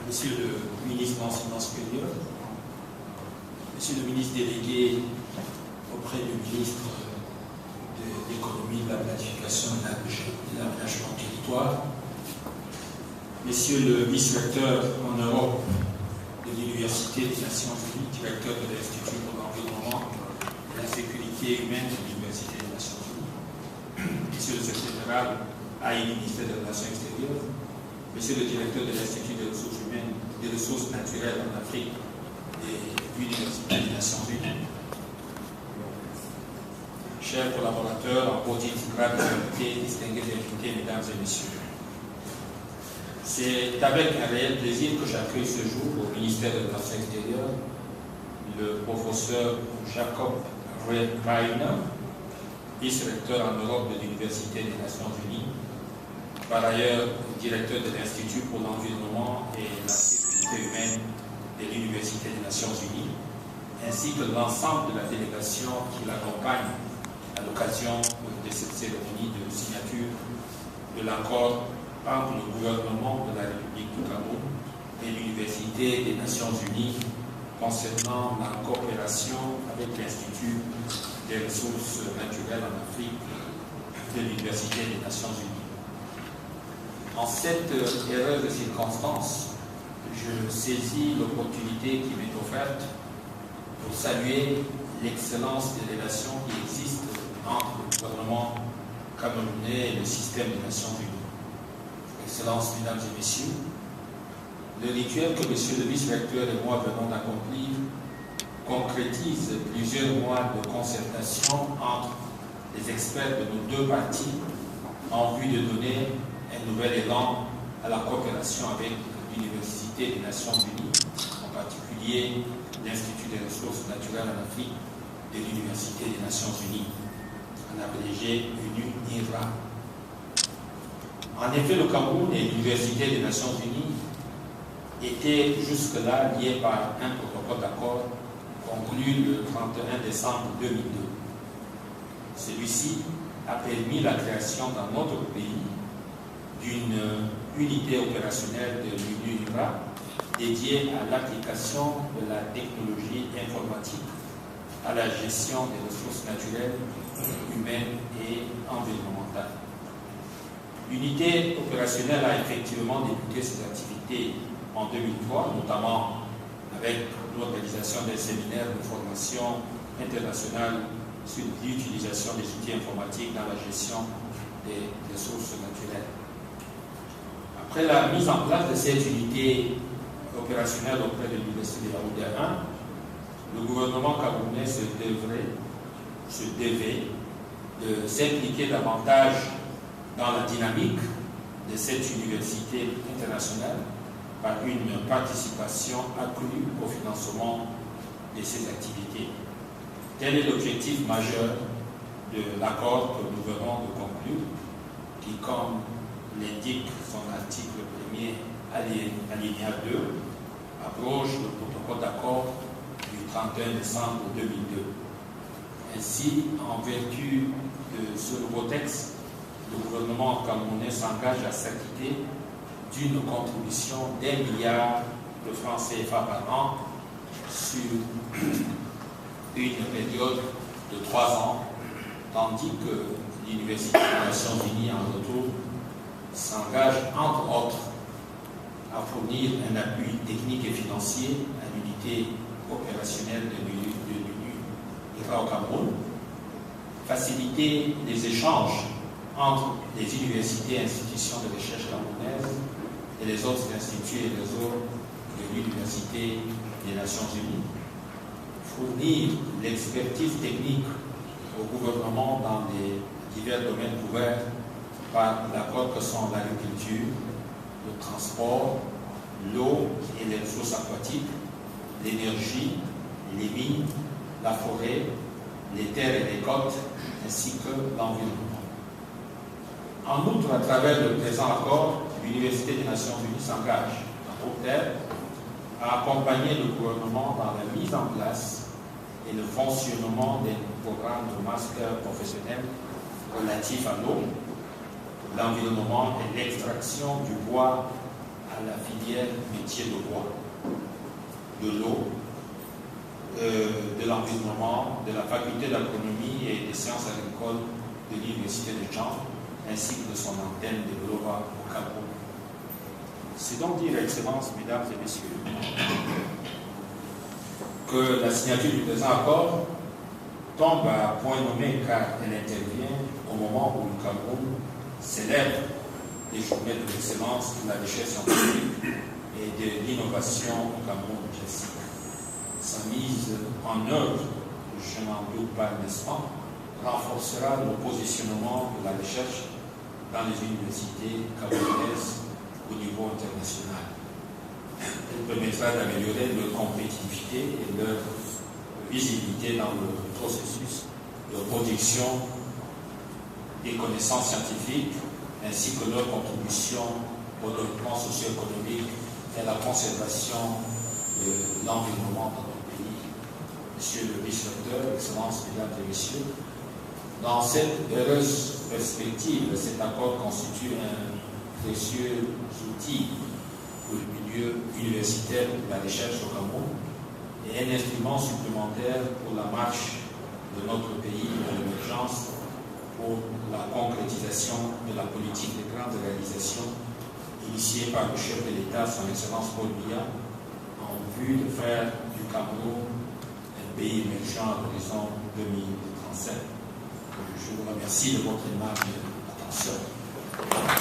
Monsieur le ministre de l'Enseignement supérieur, Monsieur le ministre délégué auprès du ministre de l'Économie, de la Planification et de l'Aménagement du territoire, Monsieur le vice-recteur en Europe de l'Université des Nations Unies, directeur de l'Institut pour l'environnement et la sécurité humaine de l'Université des Nations Unies, Monsieur le secrétaire général à le ministère des Relations extérieures, Monsieur le directeur de l'Institut des ressources humaines et des ressources naturelles en Afrique de l'Université des Nations Unies, chers collaborateurs, en haut titre, grades invités, distingués invités, mesdames et messieurs. C'est avec un réel plaisir que j'accueille ce jour au ministère des Relations extérieures le professeur Jacob Reiner, vice-recteur en Europe de l'Université des Nations Unies, par ailleurs directeur de l'Institut pour l'environnement et la sécurité humaine de l'Université des Nations Unies, ainsi que l'ensemble de la délégation qui l'accompagne à l'occasion de cette cérémonie de signature de l'accord entre le gouvernement de la République du Cameroun et l'Université des Nations Unies concernant la coopération avec l'Institut des ressources naturelles en Afrique de l'Université des Nations Unies. En cette heureuse circonstance, je saisis l'opportunité qui m'est offerte pour saluer l'excellence des relations qui existent entre le gouvernement camerounais et le système des Nations Unies. Excellences, mesdames et messieurs, le rituel que monsieur le vice-recteur et moi venons d'accomplir concrétise plusieurs mois de concertation entre les experts de nos deux parties en vue de donner un nouvel élan à la coopération avec l'Université des Nations Unies, en particulier l'Institut des ressources naturelles en Afrique de l'Université des Nations Unies, en abrégé UNIRA. En effet, le Cameroun et l'Université des Nations Unies étaient jusque-là liés par un protocole d'accord conclu le 31 décembre 2002. Celui-ci a permis la création dans notre pays d'une unité opérationnelle de l'UNIRA dédiée à l'application de la technologie informatique à la gestion des ressources naturelles, humaines et environnementales. L'unité opérationnelle a effectivement débuté ses activités en 2003, notamment avec l'organisation d'un séminaire de formation internationale sur l'utilisation des outils informatiques dans la gestion des ressources naturelles. Après la mise en place de cette unité opérationnelle auprès de l'Université de Yaoundé 1, le gouvernement camerounais se devait de s'impliquer davantage dans la dynamique de cette université internationale par une participation accrue au financement de ses activités. Tel est l'objectif majeur de l'accord que nous venons de conclure, qui, comme l'indique son article 1er alinéa 2, abroge le protocole d'accord du 31 décembre 2002. Ainsi, en vertu de ce nouveau texte, le gouvernement camerounais s'engage à s'acquitter d'une contribution d'1 milliard de francs CFA par an sur une période de 3 ans, tandis que l'Université des Nations Unies, en retour, s'engage, entre autres, à fournir un appui technique et financier à l'unité opérationnelle de l'UNIRA au Cameroun, faciliter les échanges entre les universités et institutions de recherche camerounaises et les autres instituts et réseaux de l'Université des Nations Unies, fournir l'expertise technique au gouvernement dans les divers domaines couverts par l'accord que sont l'agriculture, le transport, l'eau et les ressources aquatiques, l'énergie, les mines, la forêt, les terres et les côtes, ainsi que l'environnement. En outre, à travers le présent accord, l'Université des Nations Unies s'engage, en haute terre, à accompagner le gouvernement dans la mise en place et le fonctionnement des programmes de master professionnel relatifs à l'eau, l'environnement et l'extraction du bois à la filière filière métier de bois, de l'eau, de l'environnement, de la faculté d'agronomie et des sciences agricoles de l'Université de Djan, ainsi que de son antenne de Glova au Cameroun. C'est donc dire, Excellences, Mesdames et Messieurs, que la signature du présent accord tombe à point nommé car elle intervient au moment où le Cameroun célèbre les journées de l'excellence de la recherche scientifique et de l'innovation au Cameroun classique. Sa mise en œuvre, je n'en doute pas un instant, renforcera le positionnement de la recherche dans les universités camerounaises au niveau international. Elle permettra d'améliorer leur compétitivité et leur visibilité dans le processus de production des connaissances scientifiques ainsi que leur contribution au développement socio-économique et à la conservation de l'environnement dans notre pays. Monsieur le vice-recteur, Excellences, Mesdames et Messieurs, dans cette heureuse perspective, cet accord constitue un précieux outil pour le milieu universitaire de la recherche au Cameroun et un instrument supplémentaire pour la marche de notre pays dans l'émergence pour la concrétisation de la politique de grandes réalisations initiée par le chef de l'État, son Excellence Paul Biya, en vue de faire du Cameroun un pays émergent à l'horizon 2035. Je vous remercie de votre aimable attention.